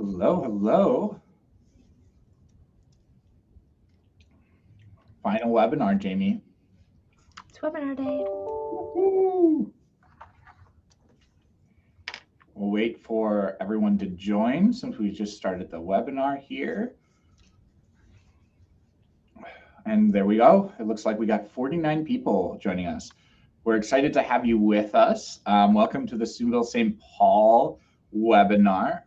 Hello, hello. Final webinar, Jamie. It's webinar day. Woo-hoo. We'll wait for everyone to join since we just started the webinar here. And there we go. It looks like we got 49 people joining us. We're excited to have you with us. Welcome to the Steubenville St. Paul webinar.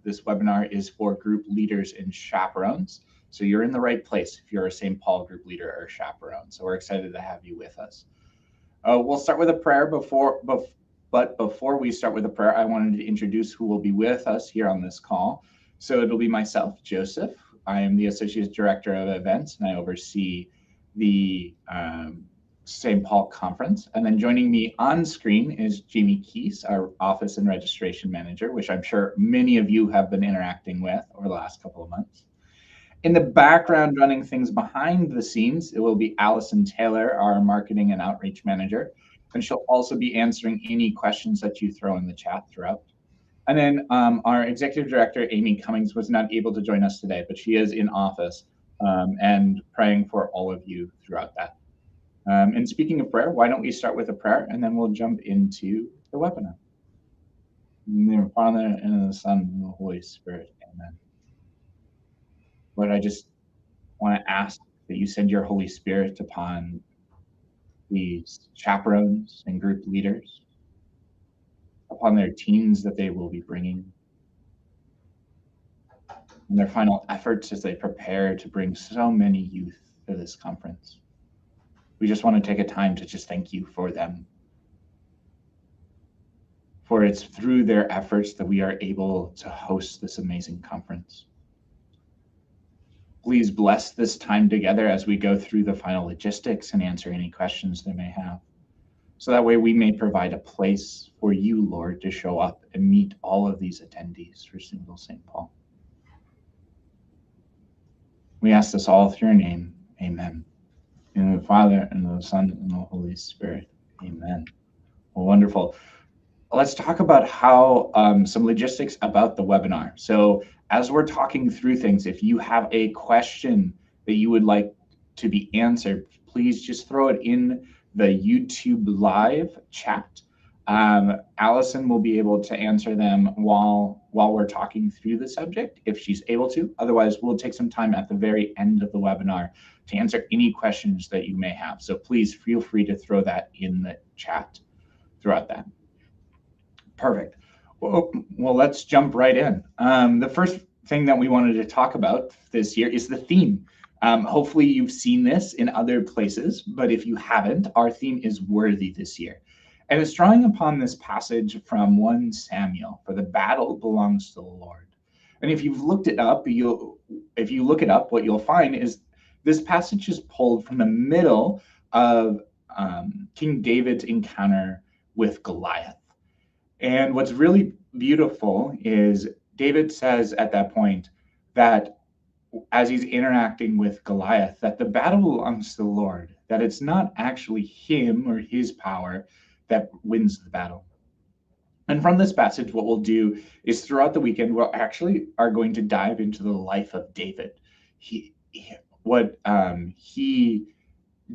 This webinar is for group leaders and chaperones. So you're in the right place if you're a St. Paul group leader or chaperone. So we're excited to have you with us. We'll start with a prayer but before we start with a prayer, I wanted to introduce who will be with us here on this call. So it'll be myself, Joseph. I am the Associate Director of Events, and I oversee the St. Paul Conference. And then joining me on screen is Jamie Keese, our Office and Registration Manager, which I'm sure many of you have been interacting with over the last couple of months. In the background, running things behind the scenes, it will be Allison Taylor, our Marketing and Outreach Manager, and she'll also be answering any questions that you throw in the chat throughout. And then our Executive Director, Amy Cummings, was not able to join us today, but she is in office and praying for all of you throughout that. And speaking of prayer, why don't we start with a prayer, and then we'll jump into the webinar. In the name of the Father, and of the Son, and of the Holy Spirit. Amen. Lord, I just want to ask that you send your Holy Spirit upon these chaperones and group leaders, upon their teams that they will be bringing, and their final efforts as they prepare to bring so many youth to this conference. We just want to take a time to just thank you for them. For it's through their efforts that we are able to host this amazing conference. Please bless this time together as we go through the final logistics and answer any questions they may have. So that way we may provide a place for you, Lord, to show up and meet all of these attendees for Steubenville St. Paul. We ask this all through your name. Amen. In the name of the Father, and of the Son, and of the Holy Spirit. Amen. Well, wonderful. Let's talk about how some logistics about the webinar. So as we're talking through things, if you have a question that you would like to be answered, please just throw it in the YouTube live chat. Allison will be able to answer them while we're talking through the subject, if she's able to. Otherwise, we'll take some time at the very end of the webinar to answer any questions that you may have. So please feel free to throw that in the chat throughout that. Perfect. Well, let's jump right in. The first thing that we wanted to talk about this year is the theme. Hopefully you've seen this in other places, but if you haven't, our theme is worthy this year. And it's drawing upon this passage from 1 Samuel, for the battle belongs to the Lord. And if you've looked it up, if you look it up, what you'll find is this passage is pulled from the middle of King David's encounter with Goliath. And what's really beautiful is David says at that point that as he's interacting with Goliath, that the battle belongs to the Lord, that it's not actually him or his power that wins the battle. And from this passage, what we'll do is throughout the weekend, we actually are going to dive into the life of David. What he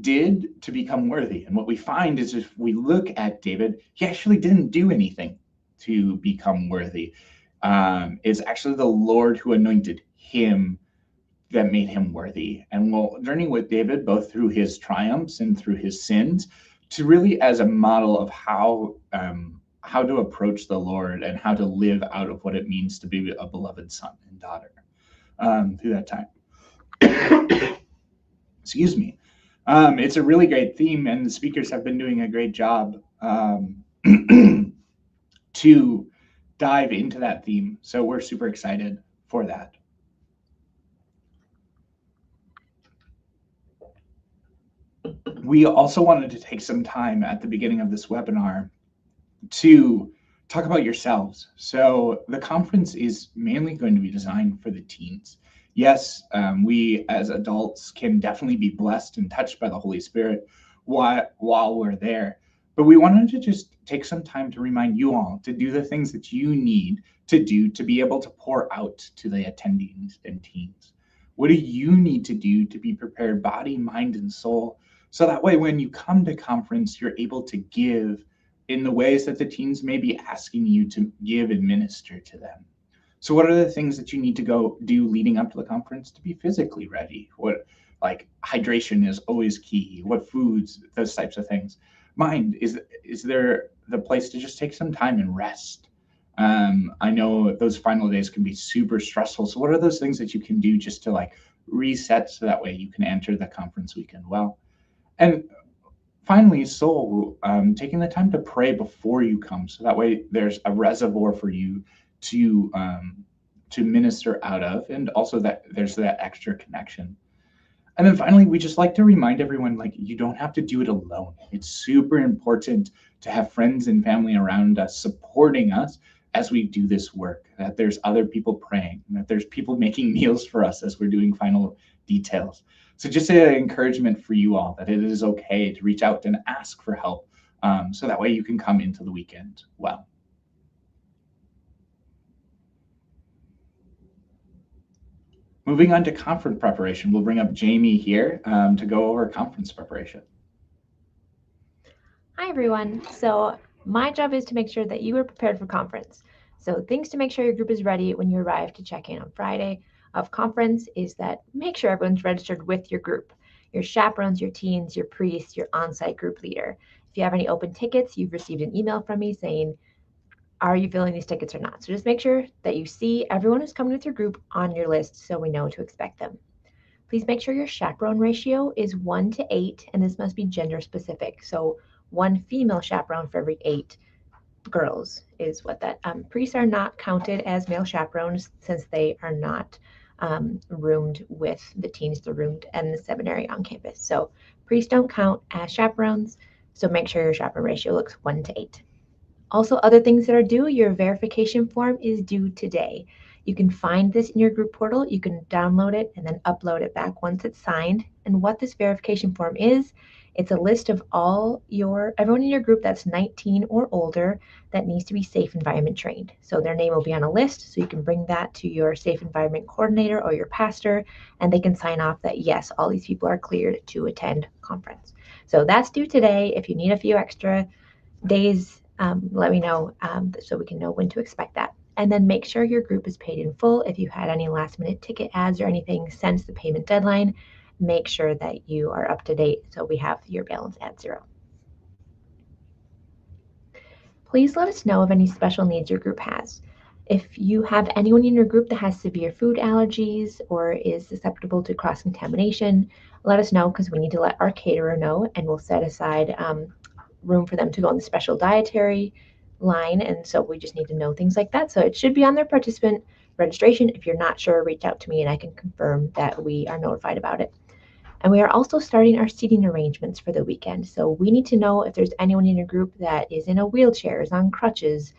did to become worthy. And what we find is if we look at David, he actually didn't do anything to become worthy. It's actually the Lord who anointed him that made him worthy. And we'll journey with David both through his triumphs and through his sins to really as a model of how to approach the Lord and how to live out of what it means to be a beloved son and daughter through that time. Excuse me. It's a really great theme, and the speakers have been doing a great job to dive into that theme. So we're super excited for that. We also wanted to take some time at the beginning of this webinar to talk about yourselves. So the conference is mainly going to be designed for the teens. Yes, we as adults can definitely be blessed and touched by the Holy Spirit while we're there. But we wanted to just take some time to remind you all to do the things that you need to do to be able to pour out to the attendees and teens. What do you need to do to be prepared, body, mind, and soul? So that way, when you come to conference, you're able to give in the ways that the teens may be asking you to give and minister to them. So what are the things that you need to go do leading up to the conference to be physically ready? What, like, hydration is always key. What foods, those types of things. Mind, is there the place to just take some time and rest? I know those final days can be super stressful. So what are those things that you can do just to like reset so that way you can enter the conference weekend well? And finally, soul, taking the time to pray before you come, so that way there's a reservoir for you to minister out of, and also that there's that extra connection. And then finally, we just like to remind everyone, like, you don't have to do it alone. It's super important to have friends and family around us supporting us as we do this work, that there's other people praying, that there's people making meals for us as we're doing final details. So just an encouragement for you all that it is okay to reach out and ask for help, so that way you can come into the weekend well. Moving on to conference preparation, we'll bring up Jamie here to go over conference preparation. Hi, everyone. So my job is to make sure that you are prepared for conference. So things to make sure your group is ready when you arrive to check in on Friday of conference is that make sure everyone's registered with your group, your chaperones, your teens, your priests, your on-site group leader. If you have any open tickets, you've received an email from me saying, are you filling these tickets or not? So just make sure that you see everyone who's coming with your group on your list so we know to expect them. Please make sure your chaperone ratio is 1 to 8, and this must be gender specific. So 1 female chaperone for every 8 girls is what that. Priests are not counted as male chaperones since they are not roomed with the teens. They're roomed in the seminary on campus. So priests don't count as chaperones. So make sure your chaperone ratio looks 1 to 8. Also, other things that are due, your verification form is due today. You can find this in your group portal. You can download it and then upload it back once it's signed. And what this verification form is, it's a list of everyone in your group that's 19 or older that needs to be safe environment trained. So their name will be on a list, so you can bring that to your safe environment coordinator or your pastor, and they can sign off that yes, all these people are cleared to attend conference. So that's due today. If you need a few extra days, let me know so we can know when to expect that. And then make sure your group is paid in full. If you had any last minute ticket ads or anything since the payment deadline, make sure that you are up to date so we have your balance at 0. Please let us know of any special needs your group has. If you have anyone in your group that has severe food allergies or is susceptible to cross-contamination, let us know because we need to let our caterer know, and we'll set aside room for them to go on the special dietary line. And so we just need to know things like that. So it should be on their participant registration. If you're not sure, reach out to me and I can confirm that we are notified about it. And we are also starting our seating arrangements for the weekend. So we need to know if there's anyone in your group that is in a wheelchair, is on crutches,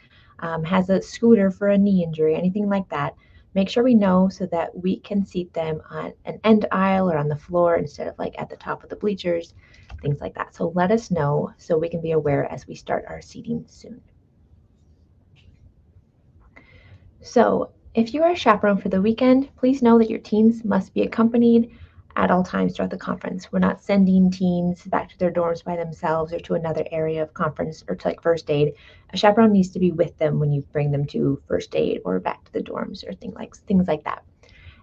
has a scooter for a knee injury, anything like that. Make sure we know so that we can seat them on an end aisle or on the floor instead of like at the top of the bleachers, things like that. So let us know so we can be aware as we start our seating soon. So if you are a chaperone for the weekend, please know that your teens must be accompanied at all times throughout the conference. We're not sending teens back to their dorms by themselves or to another area of conference or to like first aid. A chaperone needs to be with them when you bring them to first aid or back to the dorms or things like that.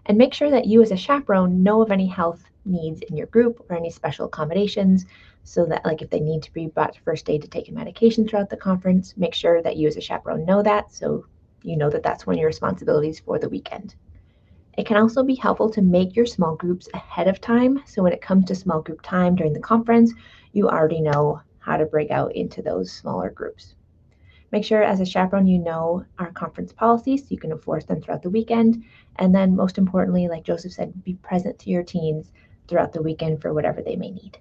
And make sure that you as a chaperone know of any health needs in your group or any special accommodations so that like if they need to be brought to first aid to take a medication throughout the conference, make sure that you as a chaperone know that so you know that that's one of your responsibilities for the weekend. It can also be helpful to make your small groups ahead of time. So when it comes to small group time during the conference, you already know how to break out into those smaller groups. Make sure as a chaperone you know our conference policies so you can enforce them throughout the weekend. And then most importantly, like Joseph said, be present to your teens throughout the weekend for whatever they may need.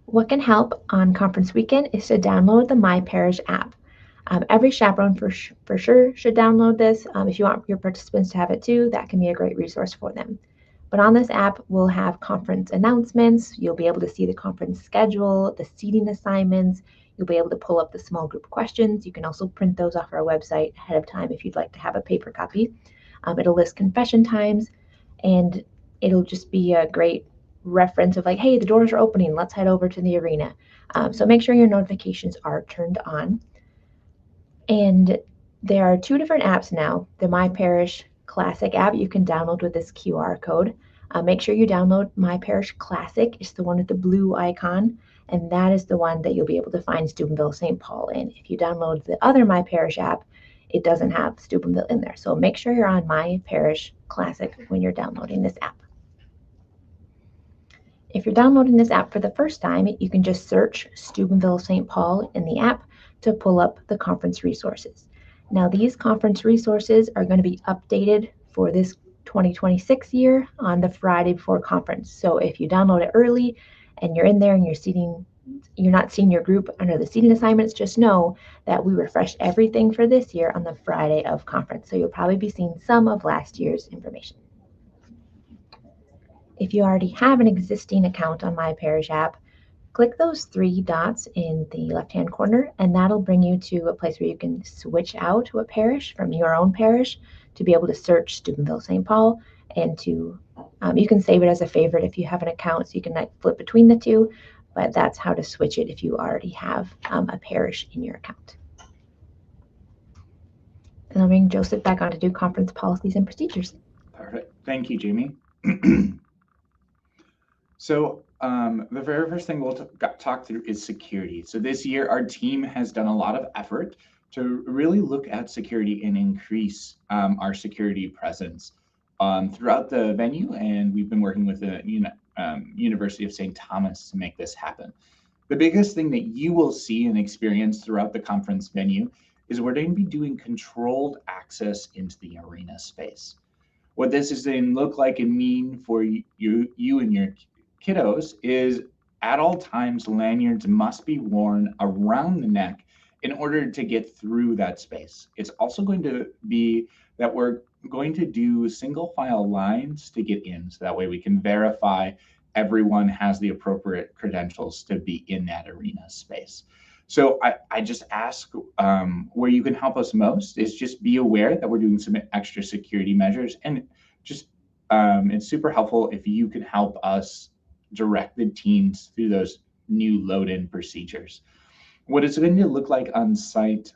What can help on conference weekend is to download the My Parish app. Every chaperone for sure should download this. If you want your participants to have it too, that can be a great resource for them. But on this app, we'll have conference announcements. You'll be able to see the conference schedule, the seating assignments. You'll be able to pull up the small group questions. You can also print those off our website ahead of time if you'd like to have a paper copy. It'll list confession times, and it'll just be a great reference of like, hey, the doors are opening. Let's head over to the arena. So make sure your notifications are turned on. And there are two different apps now. The My Parish Classic app you can download with this QR code. Make sure you download My Parish Classic. It's the one with the blue icon, and that is the one that you'll be able to find Steubenville St. Paul in. If you download the other My Parish app, it doesn't have Steubenville in there. So make sure you're on My Parish Classic when you're downloading this app. If you're downloading this app for the first time, you can just search Steubenville St. Paul in the app to pull up the conference resources. Now, these conference resources are going to be updated for this 2026 year on the Friday before conference. So if you download it early and you're in there and you're not seeing your group under the seating assignments, just know that we refreshed everything for this year on the Friday of conference. So you'll probably be seeing some of last year's information. If you already have an existing account on My Parish app, click those three dots in the left-hand corner, and that'll bring you to a place where you can switch out to a parish from your own parish to be able to search Steubenville St. Paul, and to you can save it as a favorite if you have an account, so you can like flip between the two, but that's how to switch it if you already have a parish in your account. And I'll bring Joseph back on to do conference policies and procedures. Perfect. Thank you, Jamie. So the very first thing we'll talk through is security. So this year, our team has done a lot of effort to really look at security and increase our security presence throughout the venue. And we've been working with the University of St. Thomas to make this happen. The biggest thing that you will see and experience throughout the conference venue is we're going to be doing controlled access into the arena space. What this is going to look like and mean for you and your kiddos is at all times lanyards must be worn around the neck in order to get through that space. It's also going to be that we're going to do single file lines to get in, so that way we can verify everyone has the appropriate credentials to be in that arena space. So I just ask where you can help us most is just be aware that we're doing some extra security measures, and just it's super helpful if you can help us direct the teams through those new load-in procedures. What it's going to look like on site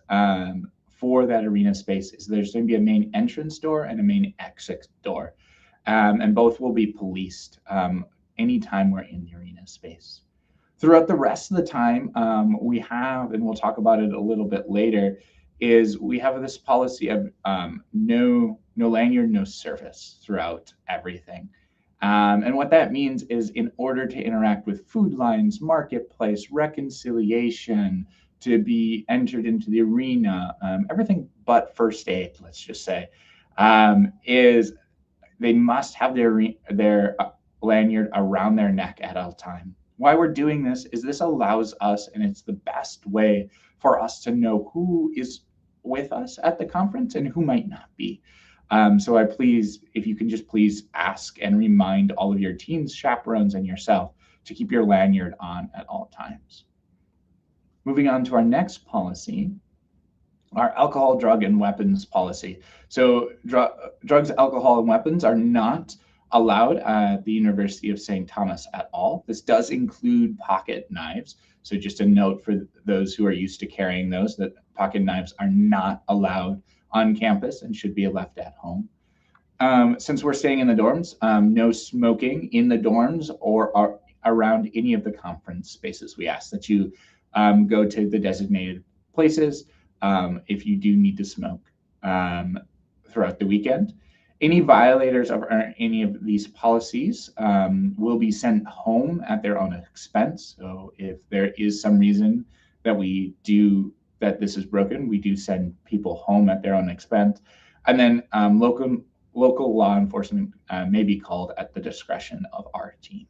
for that arena space is there's going to be a main entrance door and a main exit door, and both will be policed anytime we're in the arena space. Throughout the rest of the time, we have, and we'll talk about it a little bit later, is we have this policy of no lanyard, no service throughout everything. And what that means is in order to interact with food lines, marketplace, reconciliation, to be entered into the arena, everything but first aid, let's just say, is they must have their lanyard around their neck at all time. Why we're doing this is this allows us, and it's the best way for us to know who is with us at the conference and who might not be. So if you can just please ask and remind all of your teams, chaperones, and yourself to keep your lanyard on at all times. Moving on to our next policy, our alcohol, drug, and weapons policy. So drugs, alcohol, and weapons are not allowed at the University of St. Thomas at all. This does include pocket knives. So just a note for those who are used to carrying those, that pocket knives are not allowed on campus and should be left at home. Since we're staying in the dorms, no smoking in the dorms or around any of the conference spaces. We ask that you go to the designated places if you do need to smoke throughout the weekend. Any violators of any of these policies will be sent home at their own expense. So if there is some reason that this is broken, we do send people home at their own expense. And then local law enforcement may be called at the discretion of our team.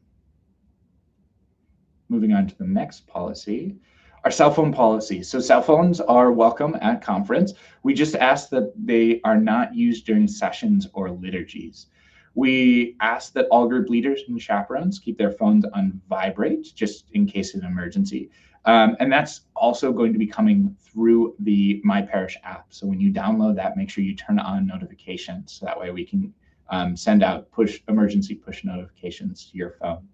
Moving on to the next policy, our cell phone policy. So cell phones are welcome at conference. We just ask that they are not used during sessions or liturgies. We ask that all group leaders and chaperones keep their phones on vibrate just in case of an emergency. And that's also going to be coming through the My Parish app. So when you download that, make sure you turn on notifications. So that way we can send out emergency push notifications to your phone.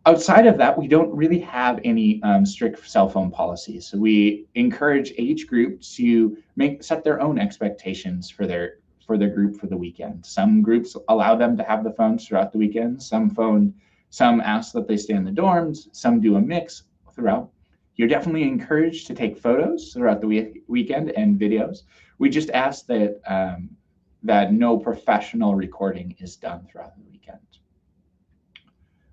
Outside of that, we don't really have any strict cell phone policies. So we encourage each group to set their own expectations for their group for the weekend. Some groups allow them to have the phones throughout the weekend. Some ask that they stay in the dorms. Some do a mix throughout. You're definitely encouraged to take photos throughout the weekend and videos. We just ask that no professional recording is done throughout the weekend.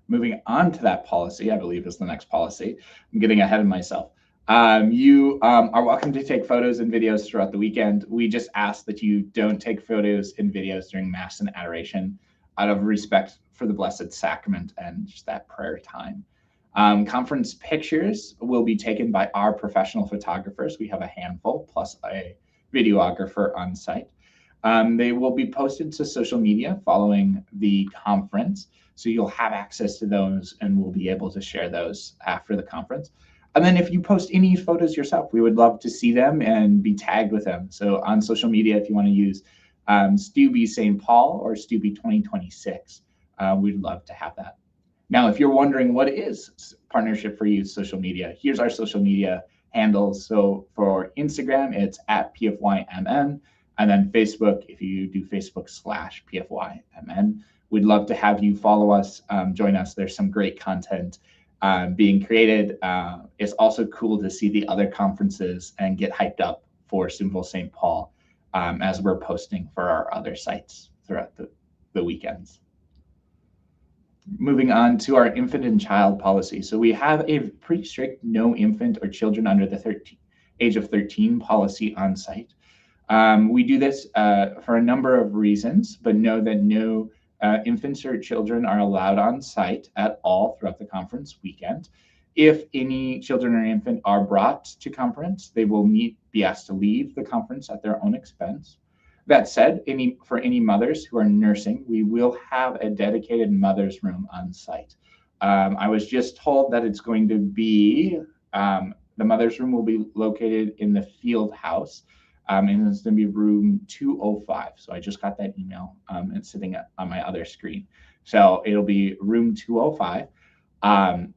Moving on to that policy, I believe is the next policy. I'm getting ahead of myself. You are welcome to take photos and videos throughout the weekend. We just ask that you don't take photos and videos during Mass and Adoration out of respect for the Blessed Sacrament and just that prayer time. Conference pictures will be taken by our professional photographers. We have a handful plus a videographer on site. They will be posted to social media following the conference. So you'll have access to those and we'll be able to share those after the conference. And then if you post any photos yourself, we would love to see them and be tagged with them. So on social media, if you want to use Steuby St. Paul or Steuby 2026, we'd love to have that. Now, if you're wondering what is Partnership for Youth social media, here's our social media handles. So for Instagram, it's @PFYMN. And then Facebook, if you do Facebook/PFYMN, we'd love to have you follow us, join us. There's some great content being created. It's also cool to see the other conferences and get hyped up for Steubenville St. Paul as we're posting for our other sites throughout the weekends. Moving on to our infant and child policy. So we have a pretty strict no infant or children under the age of 13 policy on site. We do this for a number of reasons, but know that no infants or children are allowed on site at all throughout the conference weekend. If any children or infant are brought to conference, they will be asked to leave the conference at their own expense. That said, for any mothers who are nursing, we will have a dedicated mother's room on site. I was just told that it's going to be, the mother's room will be located in the field house. And it's going to be room 205. So I just got that email. It's sitting on my other screen. So it'll be room 205.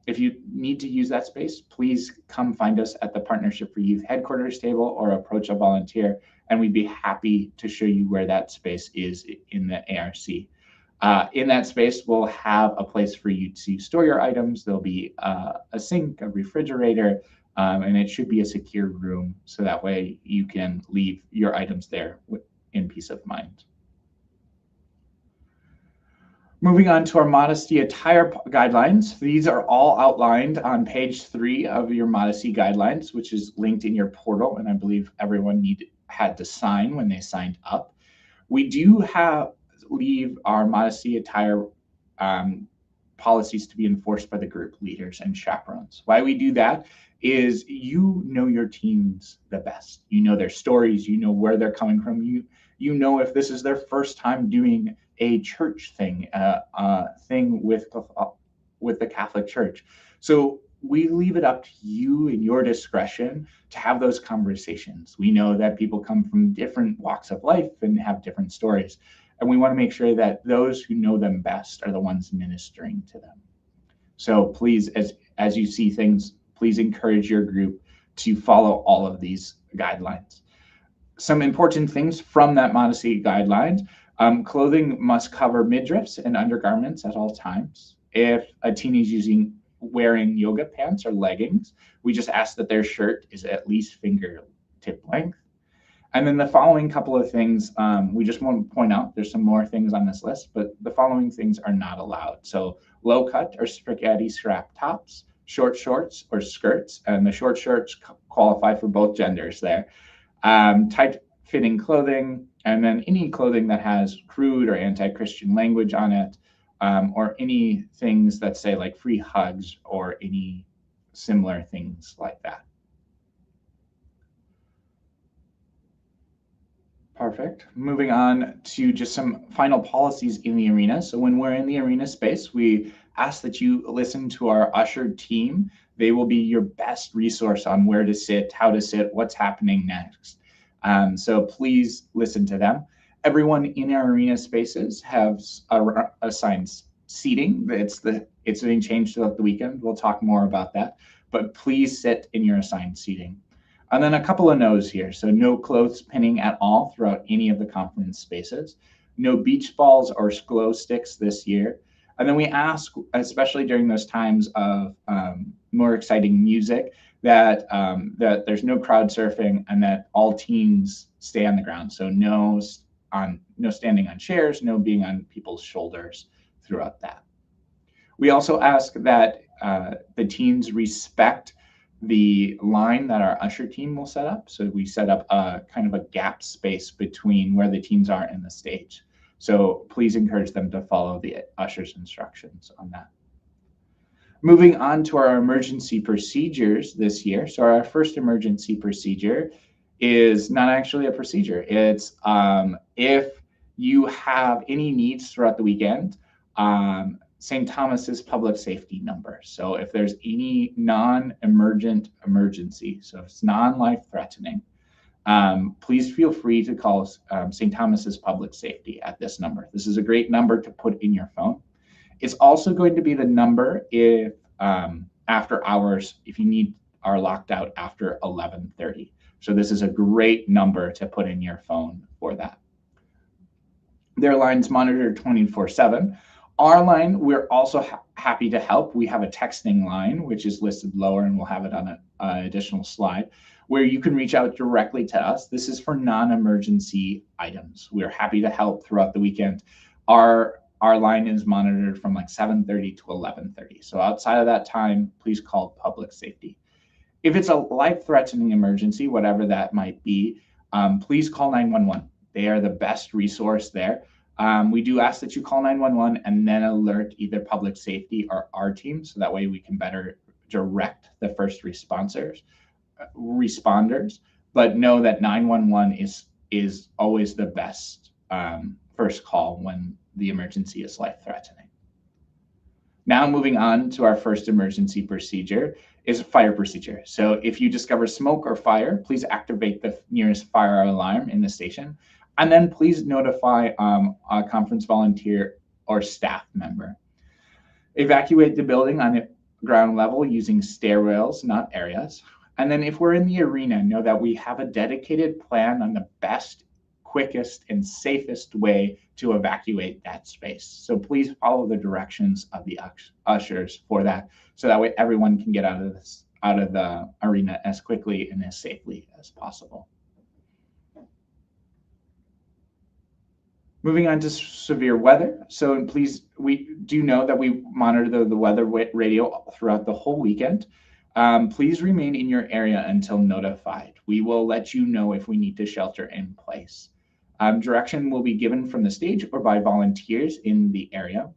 If you need to use that space, please come find us at the Partnership for Youth headquarters table or approach a volunteer, and we'd be happy to show you where that space is in the ARC. In that space, we'll have a place for you to store your items. There'll be a sink, a refrigerator, and it should be a secure room, so that way you can leave your items there in peace of mind. Moving on to our modesty attire guidelines. These are all outlined on page 3 of your modesty guidelines, which is linked in your portal, and I believe everyone had to sign when they signed up. We do leave our modesty attire policies to be enforced by the group leaders and chaperones. Why we do that is you know your teams the best. You know their stories, you know where they're coming from. You know if this is their first time doing a church thing, thing with the Catholic Church. So we leave it up to you and your discretion to have those conversations. We know that people come from different walks of life and have different stories. And we want to make sure that those who know them best are the ones ministering to them. So please, as you see things, please encourage your group to follow all of these guidelines. Some important things from that modesty guidelines. Clothing must cover midriffs and undergarments at all times. If a teen is wearing yoga pants or leggings, we just ask that their shirt is at least fingertip length. And then the following couple of things, we just want to point out, there's some more things on this list, but the following things are not allowed. So low cut or spaghetti strap tops, short shorts or skirts, and the short shorts qualify for both genders there. Tight fitting clothing, and then any clothing that has crude or anti-Christian language on it, or any things that say like free hugs or any similar things like that. Perfect. Moving on to just some final policies in the arena. So when we're in the arena space, we ask that you listen to our usher team. They will be your best resource on where to sit, how to sit, what's happening next. So please listen to them. Everyone in our arena spaces has assigned seating. It's being changed throughout the weekend. We'll talk more about that, but please sit in your assigned seating. And then a couple of no's here. So no clothes pinning at all throughout any of the conference spaces. No beach balls or glow sticks this year. And then we ask, especially during those times of more exciting music, that there's no crowd surfing and that all teams stay on the ground. So no standing on chairs, no being on people's shoulders throughout that. We also ask that the teams respect the line that our usher team will set up. So we set up a kind of a gap space between where the teams are and the stage. So please encourage them to follow the usher's instructions on that. Moving on to our emergency procedures this year. So our first emergency procedure is not actually a procedure. It's if you have any needs throughout the weekend, St. Thomas's public safety number. So if there's any non-emergent emergency, so if it's non-life threatening, please feel free to call St. Thomas's public safety at this number. This is a great number to put in your phone. It's also going to be the number if after hours, if you are locked out after 11:30. So this is a great number to put in your phone for that. Their line's monitored 24/7. Our line, we're also happy to help. We have a texting line, which is listed lower, and we'll have it on an additional slide, where you can reach out directly to us. This is for non-emergency items. We're happy to help throughout the weekend. Our line is monitored from like 7:30 to 11:30. So outside of that time, please call public safety. If it's a life-threatening emergency, whatever that might be, please call 911. They are the best resource there. We do ask that you call 911 and then alert either public safety or our team, so that way we can better direct the first responders. But know that 911 is always the best first call when the emergency is life-threatening. Now moving on to our first emergency procedure is a fire procedure. So if you discover smoke or fire, please activate the nearest fire alarm in the station. And then please notify a conference volunteer or staff member. Evacuate the building on the ground level using stairwells, not areas. And then if we're in the arena, know that we have a dedicated plan on the best, quickest, and safest way to evacuate that space. So please follow the directions of the ushers for that, so that way everyone can get out of the arena as quickly and as safely as possible. Moving on to severe weather. So please, we do know that we monitor the weather radio throughout the whole weekend. Please remain in your area until notified. We will let you know if we need to shelter in place. Direction will be given from the stage or by volunteers in the area.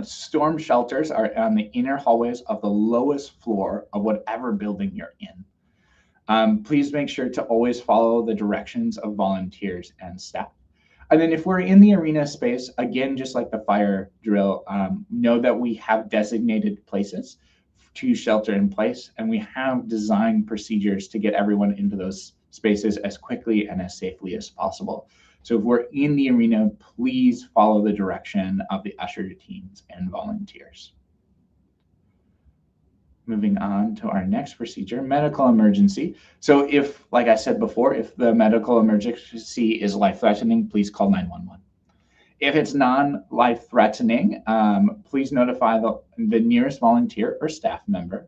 Storm shelters are on the inner hallways of the lowest floor of whatever building you're in. Please make sure to always follow the directions of volunteers and staff. And then if we're in the arena space, again, just like the fire drill, know that we have designated places to shelter in place, and we have designed procedures to get everyone into those spaces as quickly and as safely as possible. So if we're in the arena, please follow the direction of the usher teams and volunteers. Moving on to our next procedure, medical emergency. So if, like I said before, if the medical emergency is life-threatening, please call 911. If it's non-life-threatening, please notify the nearest volunteer or staff member,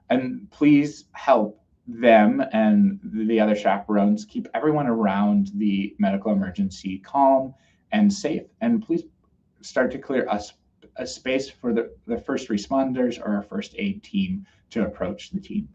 and please help them and the other chaperones keep everyone around the medical emergency calm and safe, and please start to clear a space for the first responders or our first aid team to approach the team.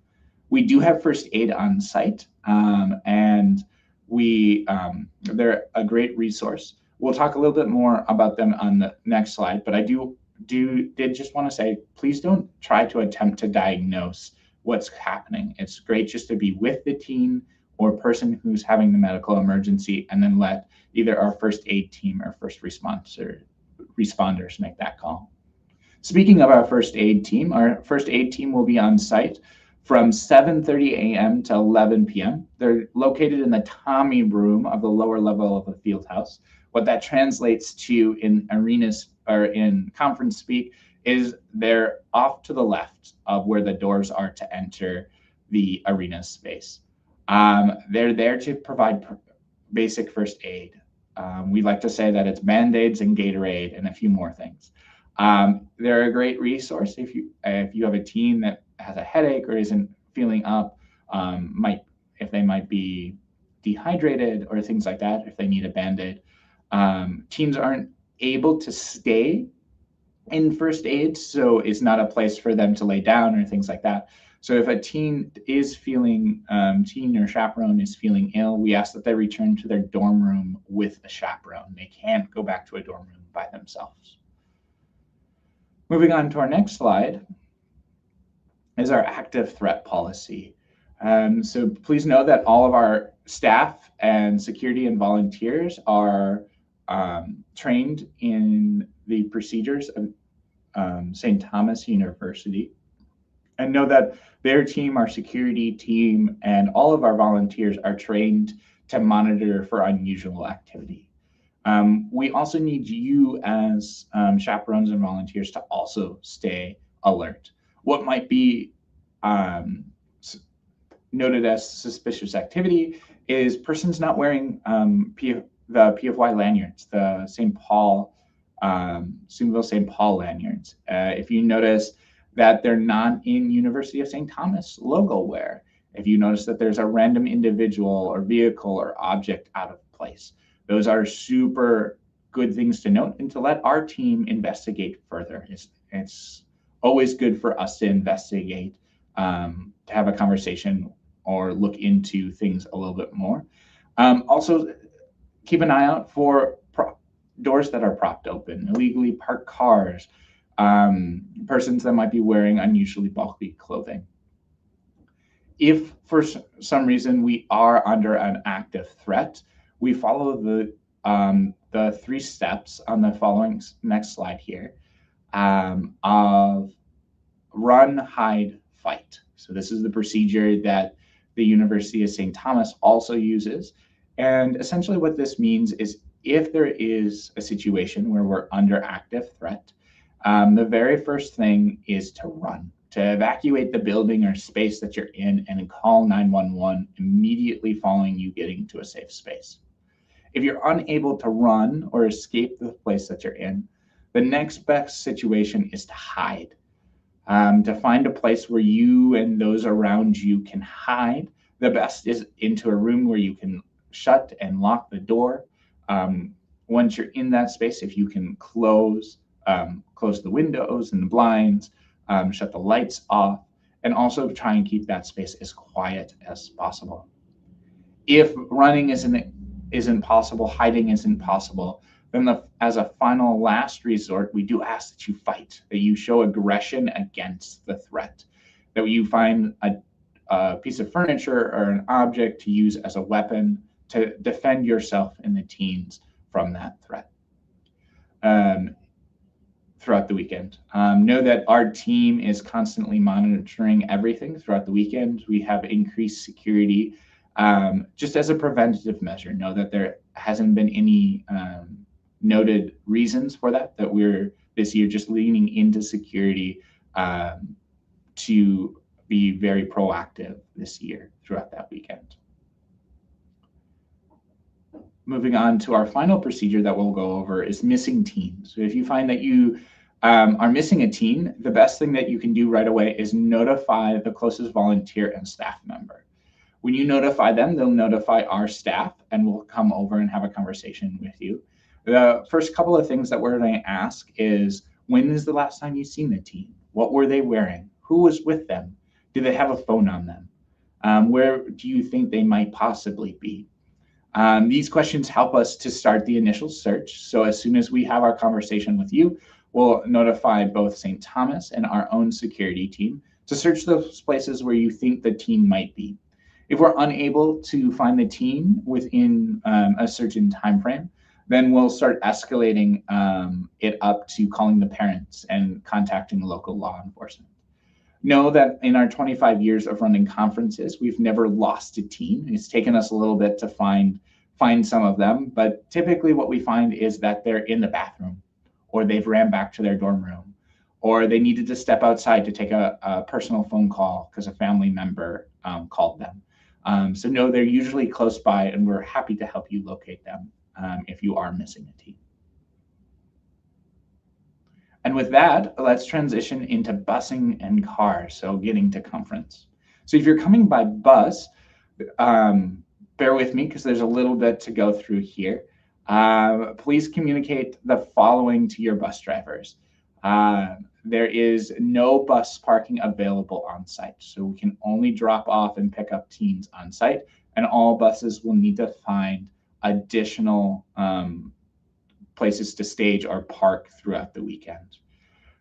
We do have first aid on site, and they're a great resource. We'll talk a little bit more about them on the next slide, but I did just want to say, please don't try to attempt to diagnose what's happening. It's great just to be with the team or person who's having the medical emergency, and then let either our first aid team or first responders make that call. Speaking of our first aid team will be on site from 7:30 a.m. to 11 p.m. They're located in the Tommy room of the lower level of the field house. What that translates to in arenas or in conference speak is they're off to the left of where the doors are to enter the arena space. They're there to provide basic first aid. We like to say that it's Band-Aids and Gatorade and a few more things. They're a great resource if you have a team that has a headache or isn't feeling up, if they might be dehydrated or things like that, if they need a Band-Aid. Teams aren't able to stay in first aid, so it's not a place for them to lay down or things like that. So if a teen is feeling, teen or chaperone is feeling ill, we ask that they return to their dorm room with a chaperone. They can't go back to a dorm room by themselves. Moving on to our next slide is our active threat policy. So please know that all of our staff and security and volunteers are trained in the procedures of St. Thomas University. And know that their team, our security team, and all of our volunteers are trained to monitor for unusual activity. We also need you as chaperones and volunteers to also stay alert. What might be noted as suspicious activity is persons not wearing the PFY lanyards, the Steubenville St. Paul lanyards. If you notice that they're not in University of St. Thomas logo wear, if you notice that there's a random individual or vehicle or object out of place, those are super good things to note and to let our team investigate further. It's always good for us to investigate, to have a conversation or look into things a little bit more. Also, keep an eye out for doors that are propped open, illegally parked cars, persons that might be wearing unusually bulky clothing. If for some reason we are under an active threat, we follow the 3 steps on the following next slide here of run, hide, fight. So this is the procedure that the University of St. Thomas also uses. And essentially what this means is if there is a situation where we're under active threat, the very first thing is to run, to evacuate the building or space that you're in and call 911 immediately following you getting to a safe space. If you're unable to run or escape the place that you're in, the next best situation is to hide, to find a place where you and those around you can hide. The best is into a room where you can shut and lock the door. Once you're in that space, if you can close the windows and the blinds, shut the lights off, and also try and keep that space as quiet as possible. If running isn't possible, hiding isn't possible, then as a final last resort, we do ask that you fight, that you show aggression against the threat, that you find a piece of furniture or an object to use as a weapon to defend yourself and the teens from that threat. Throughout the weekend. Know that our team is constantly monitoring everything throughout the weekend. We have increased security just as a preventative measure. Know that there hasn't been any noted reasons for that we're this year just leaning into security to be very proactive this year throughout that weekend. Moving on to our final procedure that we'll go over is missing teens. So if you find that you are missing a teen, the best thing that you can do right away is notify the closest volunteer and staff member. When you notify them, they'll notify our staff and we'll come over and have a conversation with you. The first couple of things that we're going to ask is, when is the last time you've seen the teen? What were they wearing? Who was with them? Do they have a phone on them? Where do you think they might possibly be? These questions help us to start the initial search. So as soon as we have our conversation with you, we'll notify both St. Thomas and our own security team to search those places where you think the teen might be. If we're unable to find the teen within a certain time frame, then we'll start escalating it up to calling the parents and contacting local law enforcement. Know that in our 25 years of running conferences, we've never lost a teen. It's taken us a little bit to find some of them, but typically what we find is that they're in the bathroom, or they've ran back to their dorm room, or they needed to step outside to take a personal phone call because a family member called them. So know they're usually close by, and we're happy to help you locate them if you are missing a teen. And with that, let's transition into busing and cars, so getting to conference. So if you're coming by bus, bear with me because there's a little bit to go through here. Please communicate the following to your bus drivers. There is no bus parking available on site, so we can only drop off and pick up teens on site, and all buses will need to find additional places to stage or park throughout the weekend.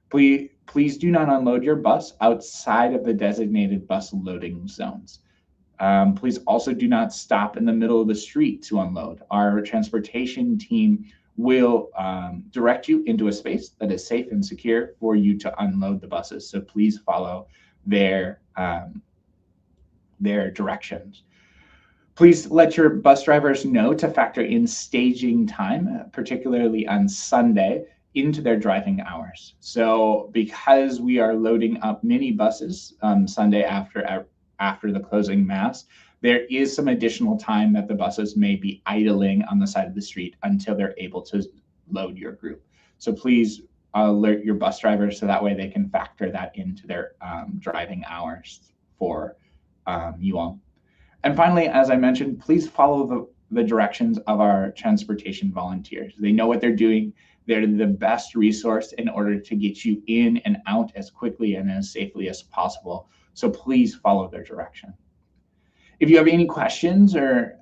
Please do not unload your bus outside of the designated bus loading zones. Please also do not stop in the middle of the street to unload. Our transportation team will direct you into a space that is safe and secure for you to unload the buses. So please follow their directions. Please let your bus drivers know to factor in staging time, particularly on Sunday, into their driving hours. So because we are loading up mini buses Sunday after the closing mass, there is some additional time that the buses may be idling on the side of the street until they're able to load your group. So please alert your bus drivers so that way they can factor that into their driving hours for you all. And finally, as I mentioned, please follow the directions of our transportation volunteers. They know what they're doing. They're the best resource in order to get you in and out as quickly and as safely as possible. So please follow their direction. If you have any questions or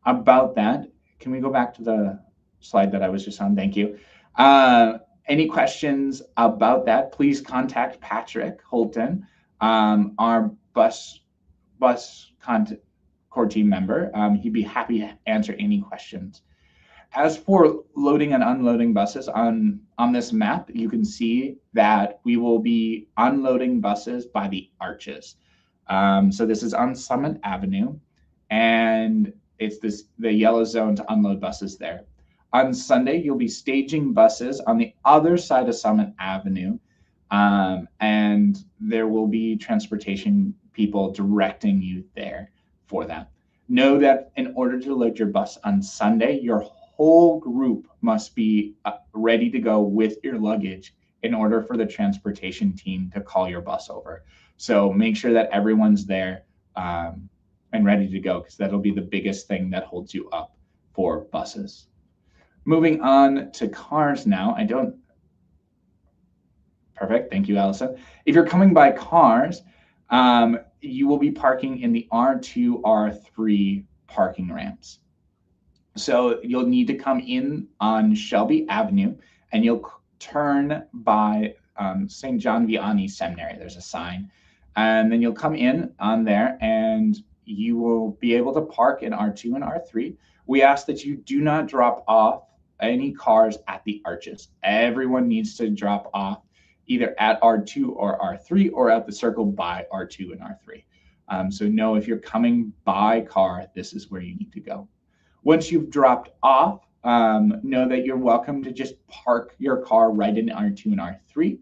about that, can we go back to the slide that I was just on? Thank you. Any questions about that, please contact Patrick Holton, our bus core team member. He'd be happy to answer any questions. As for loading and unloading buses on this map, you can see that we will be unloading buses by the arches. So this is on Summit Avenue, and it's the yellow zone to unload buses there. On Sunday, you'll be staging buses on the other side of Summit Avenue, and there will be transportation people directing you there for that. Know that in order to load your bus on Sunday, your whole group must be ready to go with your luggage in order for the transportation team to call your bus over. So make sure that everyone's there and ready to go, because that'll be the biggest thing that holds you up for buses. Moving on to cars now. Perfect, thank you, Allison. If you're coming by cars, you will be parking in the R2, R3 parking ramps. So you'll need to come in on Shelby Avenue, and you'll turn by St. John Vianney Seminary. There's a sign. And then you'll come in on there, and you will be able to park in R2 and R3. We ask that you do not drop off any cars at the arches. Everyone needs to drop off either at R2 or R3 or at the circle by R2 and R3. So know if you're coming by car, this is where you need to go. Once you've dropped off, know that you're welcome to just park your car right in R2 and R3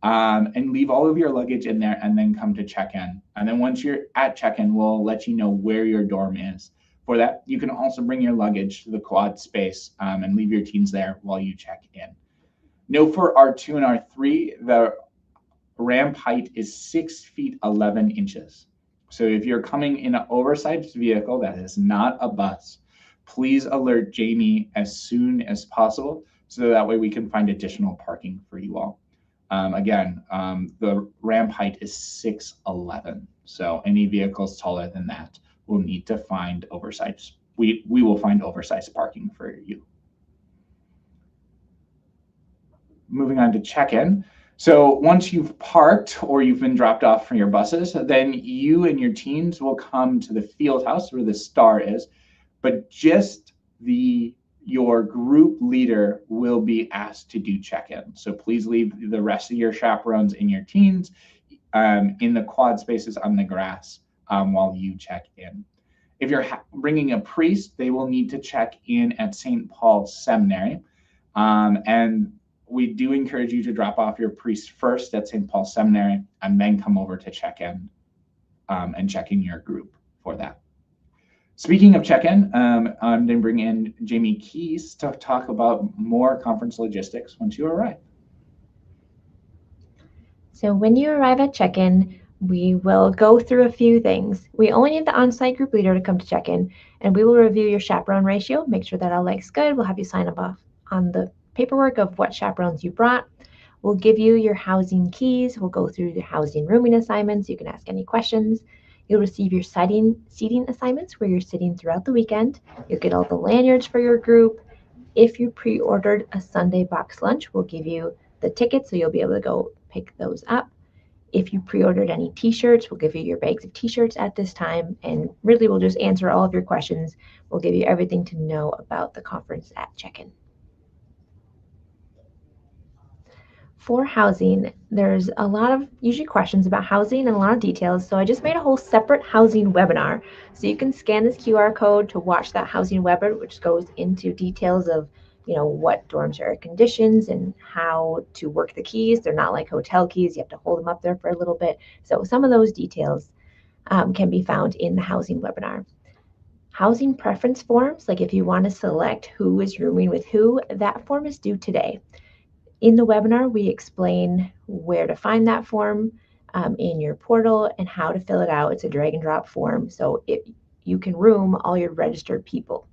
and leave all of your luggage in there, and then come to check-in. And then once you're at check-in, we'll let you know where your dorm is. For that, you can also bring your luggage to the quad space and leave your teens there while you check in. Note for R2 and R3, the ramp height is 6 feet 11 inches. So if you're coming in an oversized vehicle that is not a bus, please alert Jamie as soon as possible so that way we can find additional parking for you all. Again, the ramp height is 6'11". So any vehicles taller than that will need to find oversized. We will find oversized parking for you. Moving on to check-in. So once you've parked or you've been dropped off from your buses, then you and your teams will come to the field house where the star is, but just your group leader will be asked to do check-in. So please leave the rest of your chaperones and your teens in the quad spaces on the grass while you check in. If you're bringing a priest, they will need to check in at St. Paul's Seminary. And we do encourage you to drop off your priest first at St. Paul's Seminary and then come over to check in and check in your group for that. Speaking of check-in, I'm going to bring in Jamie Keys to talk about more conference logistics once you arrive. So when you arrive at check-in, we will go through a few things. We only need the on-site group leader to come to check-in, and we will review your chaperone ratio, make sure that all looks good. We'll have you sign up on the paperwork of what chaperones you brought. We'll give you your housing keys. We'll go through the housing rooming assignments. You can ask any questions. You'll receive your seating assignments where you're sitting throughout the weekend. You'll get all the lanyards for your group. If you pre-ordered a Sunday box lunch, we'll give you the tickets so you'll be able to go pick those up. If you pre-ordered any t-shirts, we'll give you your bags of t-shirts at this time, and really we'll just answer all of your questions. We'll give you everything to know about the conference at check-in. For housing, there's a lot of usually questions about housing and a lot of details, so I just made a whole separate housing webinar. So you can scan this QR code to watch that housing webinar, which goes into details of what dorms are air conditioned and how to work the keys. They're not like hotel keys. You have to hold them up there for a little bit. So some of those details can be found in the housing webinar. Housing preference forms, like if you want to select who is rooming with who, that form is due today. In the webinar, we explain where to find that form in your portal and how to fill it out. It's a drag and drop form, so you can room all your registered people.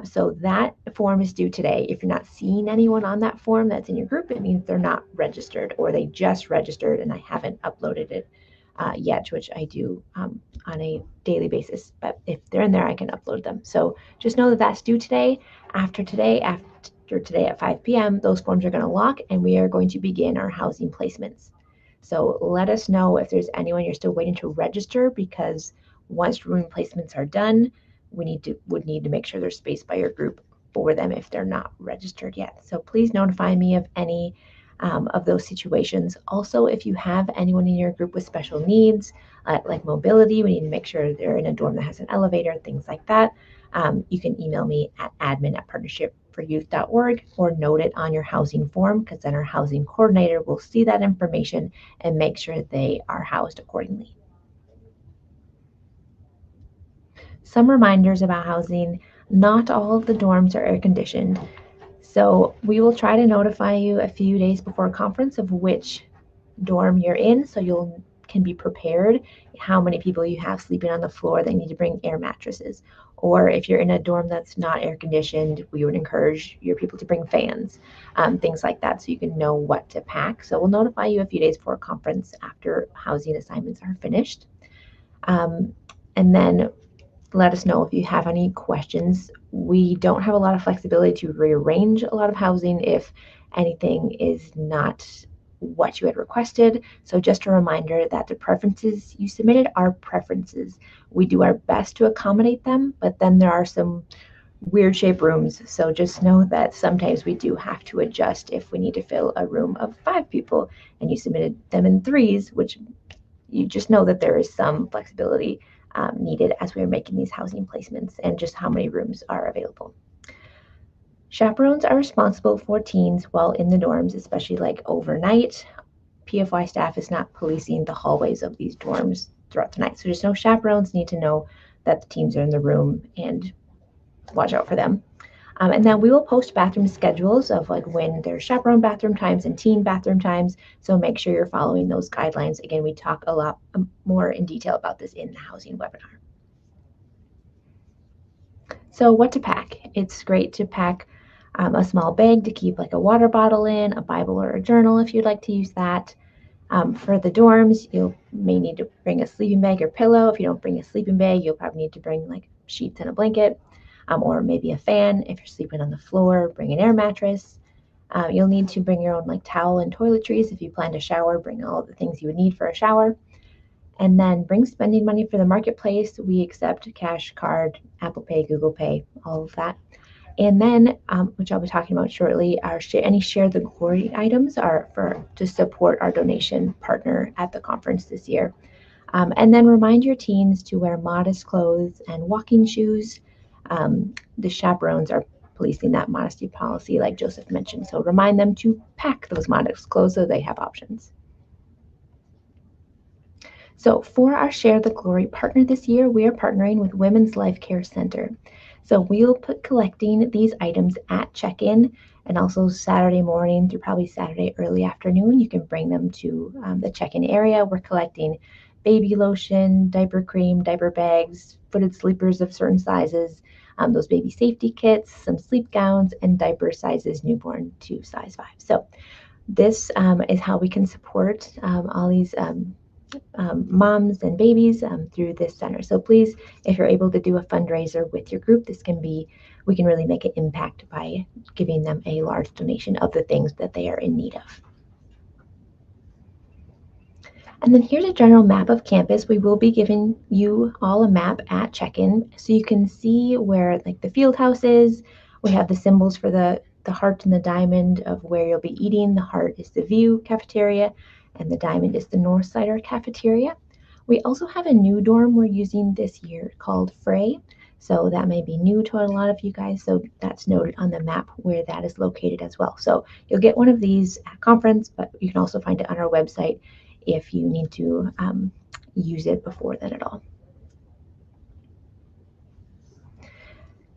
So that form is due today. If you're not seeing anyone on that form that's in your group, it means they're not registered, or they just registered and I haven't uploaded it yet, which I do on a daily basis. But if they're in there, I can upload them. So just know that that's due today. After today at 5 p.m., those forms are going to lock and we are going to begin our housing placements. So let us know if there's anyone you're still waiting to register, because once room placements are done, would need to make sure there's space by your group for them if they're not registered yet. So please notify me of any of those situations. Also, if you have anyone in your group with special needs, like mobility, we need to make sure they're in a dorm that has an elevator, things like that. You can email me at admin@partnershipforyouth.org or note it on your housing form, because then our housing coordinator will see that information and make sure they are housed accordingly. Some reminders about housing: not all of the dorms are air conditioned. So we will try to notify you a few days before conference of which dorm you're in, so you can be prepared how many people you have sleeping on the floor. They need to bring air mattresses. Or if you're in a dorm that's not air conditioned, we would encourage your people to bring fans, things like that, so you can know what to pack. So we'll notify you a few days before conference after housing assignments are finished. And then let us know if you have any questions. We don't have a lot of flexibility to rearrange a lot of housing if anything is not what you had requested. So just a reminder that the preferences you submitted are preferences. We do our best to accommodate them, but then there are some weird shaped rooms. So just know that sometimes we do have to adjust if we need to fill a room of 5 people and you submitted them in 3s, which you just know that there is some flexibility needed as we're making these housing placements and just how many rooms are available. Chaperones are responsible for teens while in the dorms, especially like overnight. PFY staff is not policing the hallways of these dorms throughout the night. So just know chaperones need to know that the teens are in the room and watch out for them. And then we will post bathroom schedules of like when there's chaperone bathroom times and teen bathroom times. So make sure you're following those guidelines. Again, we talk a lot more in detail about this in the housing webinar. So what to pack? It's great to pack a small bag to keep like a water bottle in, a Bible or a journal if you'd like to use that. For the dorms, you may need to bring a sleeping bag or pillow. If you don't bring a sleeping bag, you'll probably need to bring like sheets and a blanket. Or maybe a fan. If you're sleeping on the floor, bring an air mattress. You'll need to bring your own towel and toiletries. If you plan to shower, bring all of the things you would need for a shower. And then bring spending money for the marketplace. We accept cash, card, Apple Pay, Google Pay, all of that. And then, which I'll be talking about shortly, any Share the Glory items are to support our donation partner at the conference this year. And then remind your teens to wear modest clothes and walking shoes. The chaperones are policing that modesty policy, like Joseph mentioned. So remind them to pack those modest clothes so they have options. So for our Share the Glory partner this year, we are partnering with Women's Life Care Center. So we'll put collecting these items at check-in, and also Saturday morning through probably Saturday early afternoon, you can bring them to the check-in area. We're collecting baby lotion, diaper cream, diaper bags, footed sleepers of certain sizes, those baby safety kits, some sleep gowns, and diaper sizes newborn to size 5. So this is how we can support all these moms and babies through this center. So please, if you're able to do a fundraiser with your group, we can really make an impact by giving them a large donation of the things that they are in need of. And then here's a general map of campus. We will be giving you all a map at check-in so you can see where the field house is. We have the symbols for the heart and the diamond of where you'll be eating. The heart is the View cafeteria, and the diamond is the North Sider cafeteria. We also have a new dorm we're using this year called Frey. So that may be new to a lot of you guys. So that's noted on the map where that is located as well. So you'll get one of these at conference, but you can also find it on our website if you need to use it before then at all.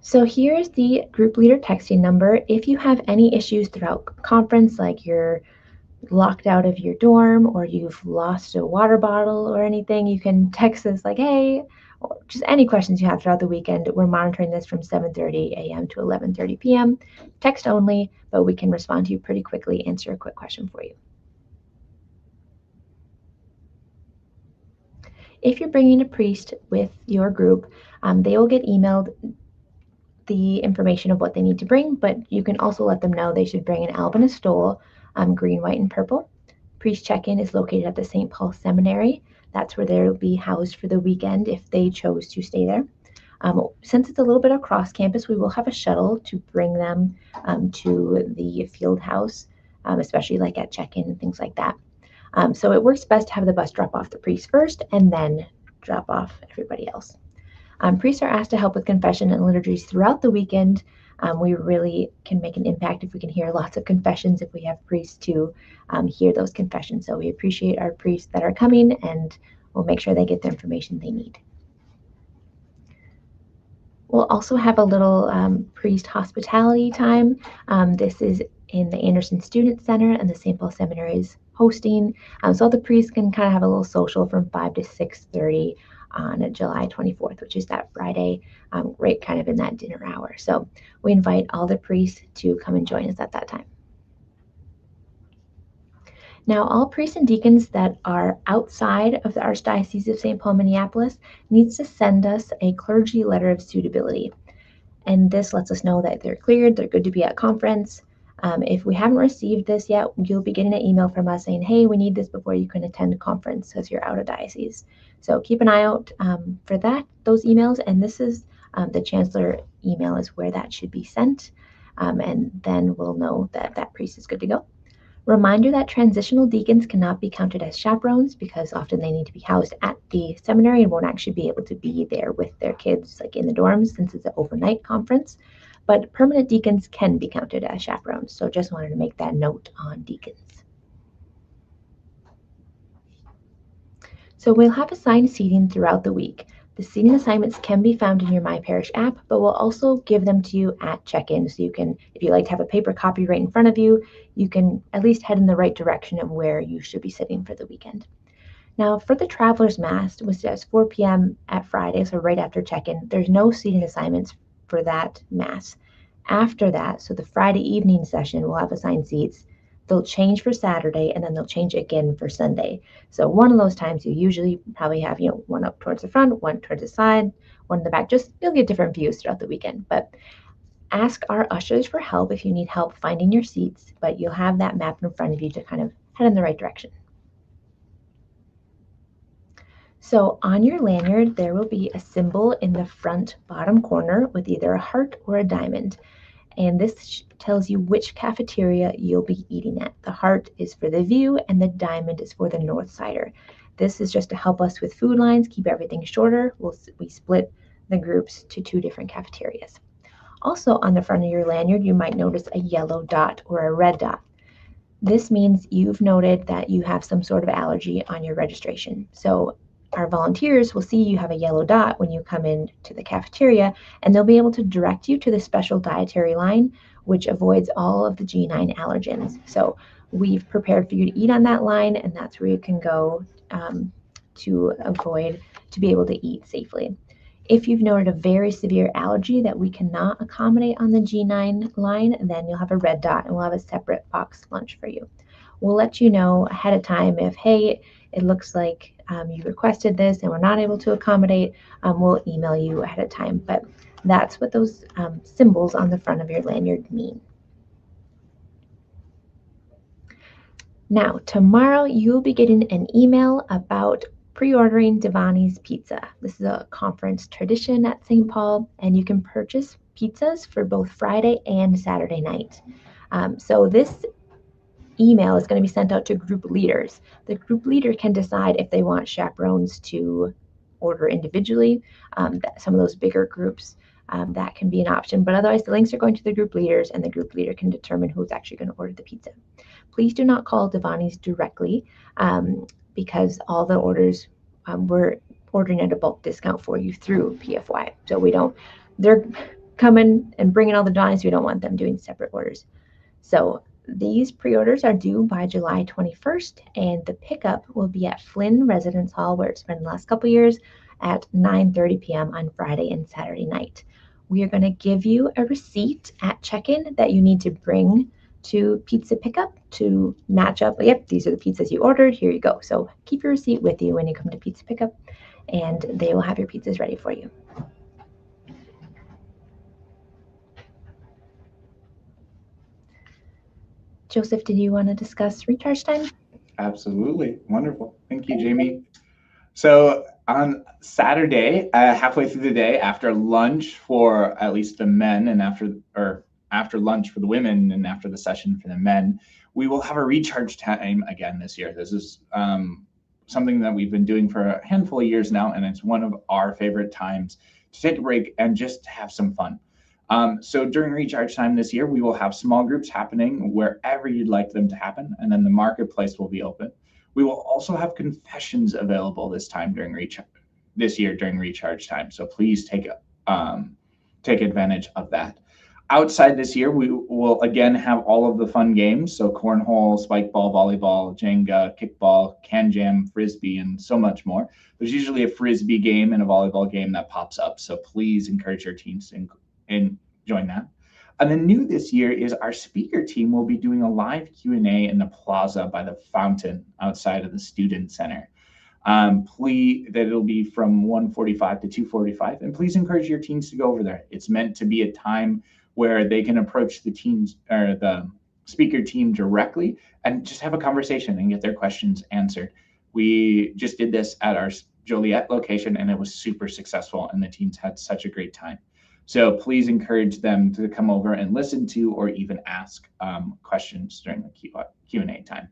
So here's the group leader texting number. If you have any issues throughout conference, like you're locked out of your dorm or you've lost a water bottle or anything, you can text us hey, or just any questions you have throughout the weekend. We're monitoring this from 7:30 a.m. to 11:30 p.m. Text only, but we can respond to you pretty quickly, answer a quick question for you. If you're bringing a priest with your group, they will get emailed the information of what they need to bring, but you can also let them know they should bring an alb and a stole, green, white, and purple. Priest check-in is located at the St. Paul Seminary. That's where they'll be housed for the weekend if they chose to stay there. Since it's a little bit across campus, we will have a shuttle to bring them to the field house, especially at check-in and things like that. So it works best to have the bus drop off the priest first and then drop off everybody else. Priests are asked to help with confession and liturgies throughout the weekend. We really can make an impact if we can hear lots of confessions, if we have priests to hear those confessions. So we appreciate our priests that are coming, and we'll make sure they get the information they need. We'll also have a little priest hospitality time. This is in the Anderson Student Center, and the St. Paul Seminary is hosting. So all the priests can kind of have a little social from 5 to 6:30 on July 24th, which is that Friday, right kind of in that dinner hour. So we invite all the priests to come and join us at that time. Now, all priests and deacons that are outside of the Archdiocese of St. Paul, Minneapolis, needs to send us a clergy letter of suitability. And this lets us know that they're cleared, they're good to be at conference. If we haven't received this yet, you'll be getting an email from us saying, hey, we need this before you can attend conference because you're out of diocese. So keep an eye out for those emails. And this is the chancellor email is where that should be sent. And then we'll know that that priest is good to go. Reminder that transitional deacons cannot be counted as chaperones because often they need to be housed at the seminary and won't actually be able to be there with their kids in the dorms since it's an overnight conference. But permanent deacons can be counted as chaperones. So just wanted to make that note on deacons. So we'll have assigned seating throughout the week. The seating assignments can be found in your My Parish app, but we'll also give them to you at check-in. So you can, if you like to have a paper copy right in front of you, you can at least head in the right direction of where you should be sitting for the weekend. Now, for the Travelers Mass, which is 4 p.m. at Friday, so right after check-in, there's no seating assignments for that Mass. After that, so the Friday evening session, we'll have assigned seats. They'll change for Saturday, and then they'll change again for Sunday. So one of those times you usually probably have, one up towards the front, one towards the side, one in the back. Just you'll get different views throughout the weekend. But Ask our ushers for help if you need help finding your seats, but you'll have that map in front of you to kind of head in the right direction. So on your lanyard, there will be a symbol in the front bottom corner with either a heart or a diamond. And this tells you which cafeteria you'll be eating at. The heart is for the view and the diamond is for the North Sider. This is just to help us with food lines, keep everything shorter. We split the groups to 2 different cafeterias. Also on the front of your lanyard, you might notice a yellow dot or a red dot. This means you've noted that you have some sort of allergy on your registration. So our volunteers will see you have a yellow dot when you come in to the cafeteria, and they'll be able to direct you to the special dietary line, which avoids all of the G9 allergens. So we've prepared for you to eat on that line, and that's where you can go to be able to eat safely. If you've noted a very severe allergy that we cannot accommodate on the G9 line, then you'll have a red dot and we'll have a separate box lunch for you. We'll let you know ahead of time if, hey, it looks like you requested this and we're not able to accommodate, we'll email you ahead of time. But that's what those symbols on the front of your lanyard mean. Now, tomorrow you'll be getting an email about pre-ordering Devani's Pizza. This is a conference tradition at St. Paul, and you can purchase pizzas for both Friday and Saturday night. So this email is going to be sent out to group leaders. The group leader can decide if they want chaperones to order individually. Some of those bigger groups, that can be an option, but otherwise the links are going to the group leaders and the group leader can determine who's actually going to order the pizza. Please do not call Devani's directly because all the orders, we're ordering at a bulk discount for you through PFY. So they're coming and bringing all the Devani's, we don't want them doing separate orders. So these pre-orders are due by July 21st, and the pickup will be at Flynn Residence Hall, where it's been the last couple years, at 9:30 p.m. on Friday and Saturday night. We are going to give you a receipt at check-in that you need to bring to pizza pickup to match up. Yep, these are the pizzas you ordered. Here you go. So keep your receipt with you when you come to pizza pickup, and they will have your pizzas ready for you. Joseph, did you want to discuss recharge time? Absolutely. Wonderful. Thank you, Jamie. So on Saturday, halfway through the day, after lunch for at least the men and after lunch for the women and after the session for the men, we will have a recharge time again this year. This is something that we've been doing for a handful of years now, and it's one of our favorite times to take a break and just have some fun. So during recharge time this year, we will have small groups happening wherever you'd like them to happen, and then the marketplace will be open. We will also have confessions available this year during recharge time. So please take advantage of that. Outside this year, we will again have all of the fun games. So cornhole, spike ball, volleyball, Jenga, kickball, can jam, frisbee, and so much more. There's usually a frisbee game and a volleyball game that pops up. So please encourage your teams to join that. And then new this year is our speaker team will be doing a live Q&A in the plaza by the fountain outside of the student center. It'll be from 1:45 to 2:45, and please encourage your teams to go over there. It's meant to be a time where they can approach the teams or the speaker team directly and just have a conversation and get their questions answered. We just did this at our Joliet location, and it was super successful, and the teams had such a great time. So please encourage them to come over and listen to or even ask questions during the Q&A time.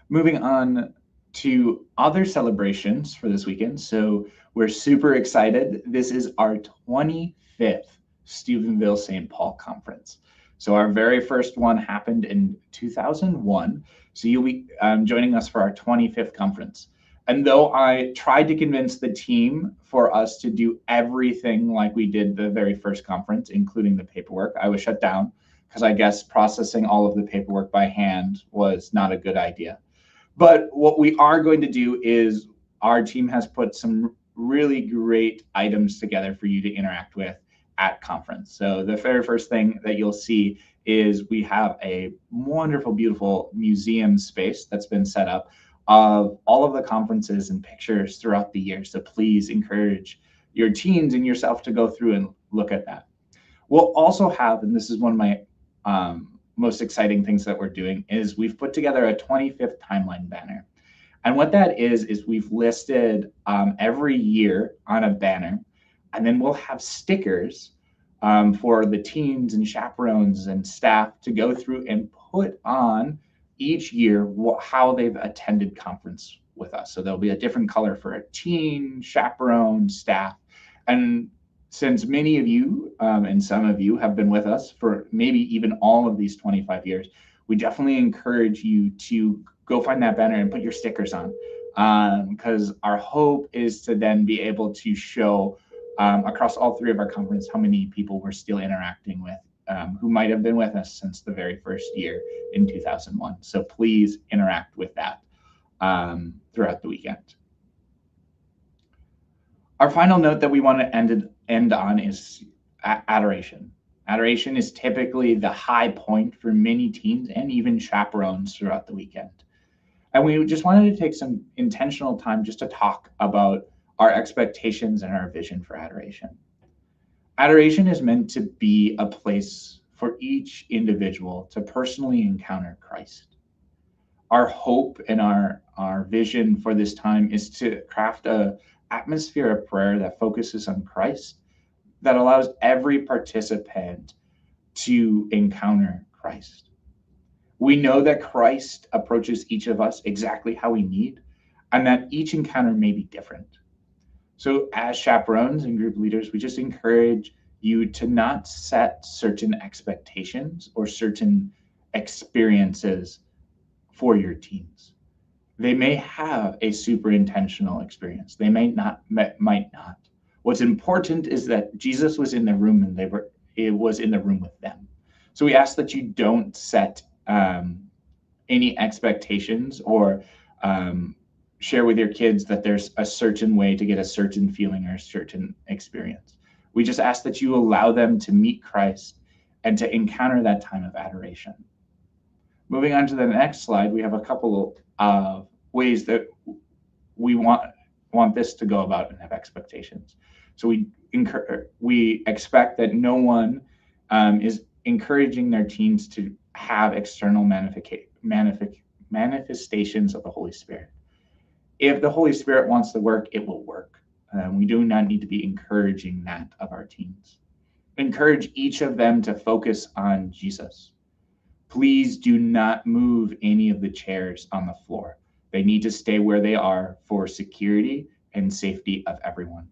Moving on to other celebrations for this weekend. So we're super excited. This is our 25th Steubenville St. Paul Conference. So our very first one happened in 2001. So you'll be joining us for our 25th conference. And though I tried to convince the team for us to do everything like we did the very first conference, including the paperwork, I was shut down because I guess processing all of the paperwork by hand was not a good idea. But what we are going to do is our team has put some really great items together for you to interact with at conference. So the very first thing that you'll see is we have a wonderful, beautiful museum space that's been set up of all of the conferences and pictures throughout the year. So please encourage your teens and yourself to go through and look at that. We'll also have, and this is one of my most exciting things that we're doing, is we've put together a 25th timeline banner. And what that is we've listed every year on a banner, and then we'll have stickers for the teens and chaperones and staff to go through and put on each year how they've attended conference with us. So there'll be a different color for a teen, chaperone, staff. And since many of you and some of you have been with us for maybe even all of these 25 years, we definitely encourage you to go find that banner and put your stickers on, because our hope is to then be able to show across all three of our conference how many people we're still interacting with who might have been with us since the very first year in 2001. So please interact with that throughout the weekend. Our final note that we want to end on is adoration. Adoration is typically the high point for many teens and even chaperones throughout the weekend. And we just wanted to take some intentional time just to talk about our expectations and our vision for adoration. Adoration is meant to be a place for each individual to personally encounter Christ. Our hope and our vision for this time is to craft an atmosphere of prayer that focuses on Christ, that allows every participant to encounter Christ. We know that Christ approaches each of us exactly how we need, and that each encounter may be different. So as chaperones and group leaders, we just encourage you to not set certain expectations or certain experiences for your teens. They may have a super intentional experience. They might not. What's important is that Jesus was in the room and it was in the room with them. So we ask that you don't set any expectations or share with your kids that there's a certain way to get a certain feeling or a certain experience. We just ask that you allow them to meet Christ and to encounter that time of adoration. Moving on to the next slide, we have a couple of ways that we want this to go about and have expectations. So we expect that no one is encouraging their teens to have external manifestations of the Holy Spirit. If the Holy Spirit wants to work, it will work. We do not need to be encouraging that of our teens. Encourage each of them to focus on Jesus. Please do not move any of the chairs on the floor. They need to stay where they are for security and safety of everyone.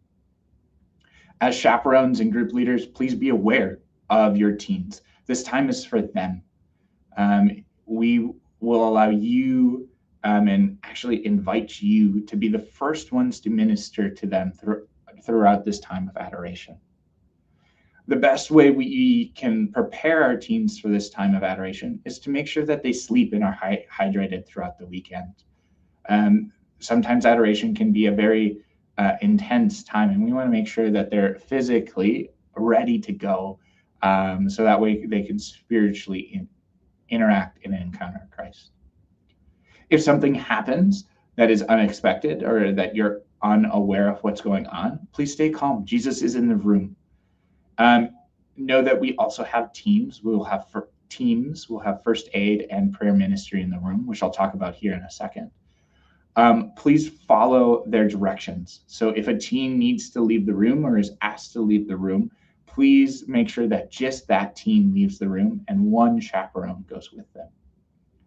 As chaperones and group leaders, please be aware of your teens. This time is for them. We will allow you and actually invite you to be the first ones to minister to them throughout this time of adoration. The best way we can prepare our teens for this time of adoration is to make sure that they sleep and are hydrated throughout the weekend. Sometimes adoration can be a very intense time, and we want to make sure that they're physically ready to go, so that way they can spiritually interact and encounter Christ. If something happens that is unexpected or that you're unaware of what's going on, please stay calm. Jesus is in the room. Know that we also have teams. We'll have first aid and prayer ministry in the room, which I'll talk about here in a second. Please follow their directions. So if a teen needs to leave the room or is asked to leave the room, please make sure that just that teen leaves the room and one chaperone goes with them.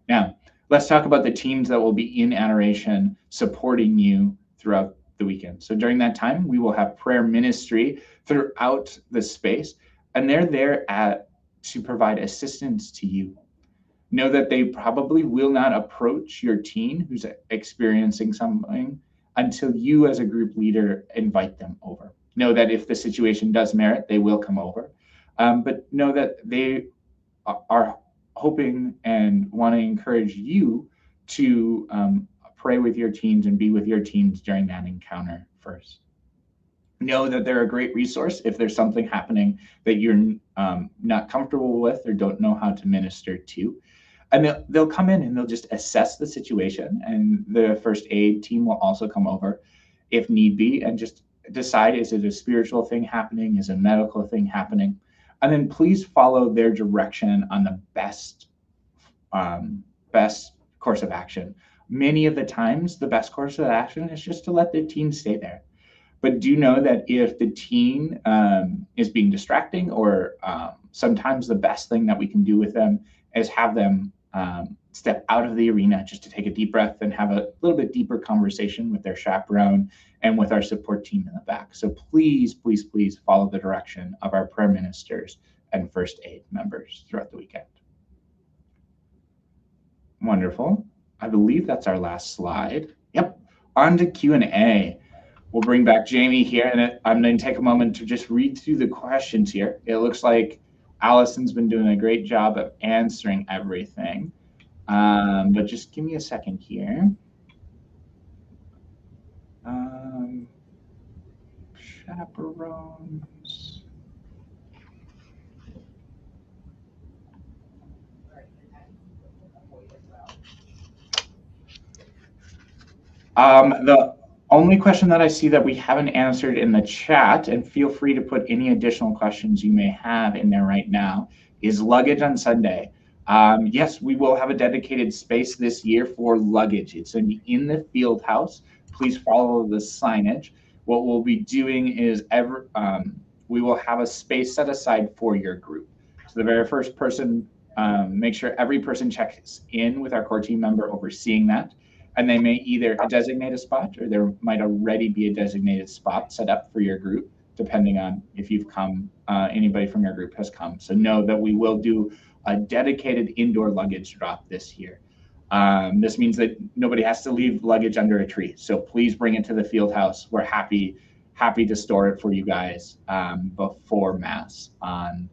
Now, let's talk about the teams that will be in adoration supporting you throughout the weekend. So during that time, we will have prayer ministry throughout the space, and they're there to provide assistance to you. Know that they probably will not approach your teen who's experiencing something until you as a group leader invite them over. Know that if the situation does merit, they will come over. But know that they are hoping and want to encourage you to pray with your teens and be with your teens during that encounter first. Know that they're a great resource if there's something happening that you're not comfortable with or don't know how to minister to. And they'll come in and they'll just assess the situation, and the first aid team will also come over if need be and just decide, is it a spiritual thing happening? Is a medical thing happening? And then please follow their direction on the best course of action. Many of the times, the best course of action is just to let the teen stay there. But do know that if the teen is being distracting, or sometimes the best thing that we can do with them is have them step out of the arena just to take a deep breath and have a little bit deeper conversation with their chaperone and with our support team in the back. So please, please, please follow the direction of our prayer ministers and first aid members throughout the weekend. Wonderful. I believe that's our last slide. Yep. On to Q&A. We'll bring back Jamie here, and I'm going to take a moment to just read through the questions here. It looks like Allison's been doing a great job of answering everything. But just give me a second here. Chaperones. The only question that I see that we haven't answered in the chat, and feel free to put any additional questions you may have in there right now, is luggage on Sunday. Yes, we will have a dedicated space this year for luggage. It's in the field house. Please follow the signage. What we'll be doing is we will have a space set aside for your group. So the very first person, make sure every person checks in with our core team member overseeing that. And they may either designate a spot, or there might already be a designated spot set up for your group, depending on if you've come, anybody from your group has come. So know that we will do a dedicated indoor luggage drop this year. This means that nobody has to leave luggage under a tree. So please bring it to the field house. We're happy to store it for you guys before Mass on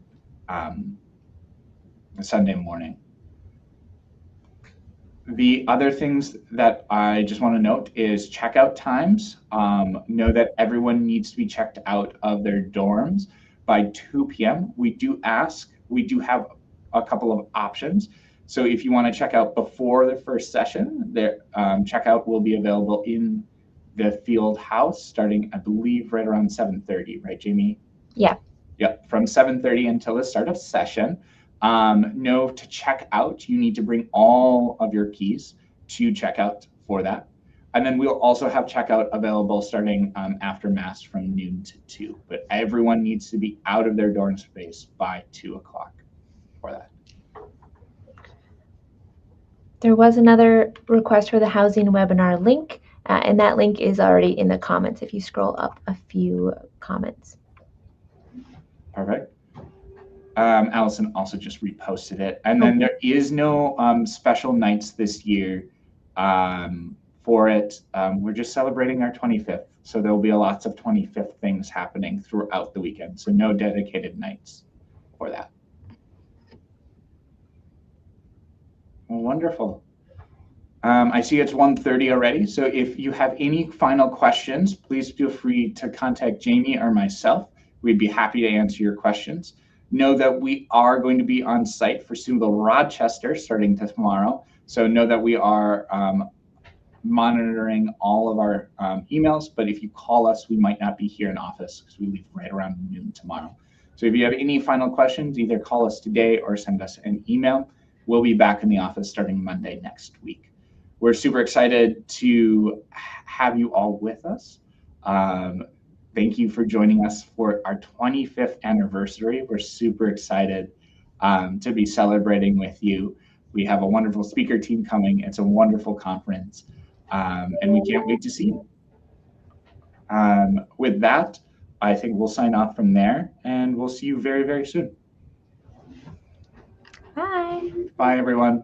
Sunday morning. The other things that I just want to note is checkout times. Know that everyone needs to be checked out of their dorms by 2 p.m. We do have a couple of options. So if you want to check out before the first session, checkout will be available in the field house starting, I believe, right around 7:30, right, Jamie? Yeah. Yep, from 7:30 until the start of session. Know to check out, you need to bring all of your keys to checkout for that. And then we'll also have checkout available starting after Mass from noon to 2. But everyone needs to be out of their dorm space by 2 o'clock for that. There was another request for the housing webinar link, and that link is already in the comments if you scroll up a few comments. Perfect. Allison also just reposted it. And then there is no special nights this year for it. We're just celebrating our 25th. So there will be lots of 25th things happening throughout the weekend. So no dedicated nights for that. Well, wonderful. I see it's 1:30 already. So if you have any final questions, please feel free to contact Jamie or myself. We'd be happy to answer your questions. Know that we are going to be on site for Steubenville Rochester starting tomorrow. So know that we are monitoring all of our emails, but if you call us, we might not be here in office because we leave right around noon tomorrow. So if you have any final questions, either call us today or send us an email. We'll be back in the office starting Monday next week. We're super excited to have you all with us. Thank you for joining us for our 25th anniversary. We're super excited to be celebrating with you. We have a wonderful speaker team coming. It's a wonderful conference, and we can't wait to see you. With that, I think we'll sign off from there, and we'll see you very, very soon. Bye. Bye, everyone.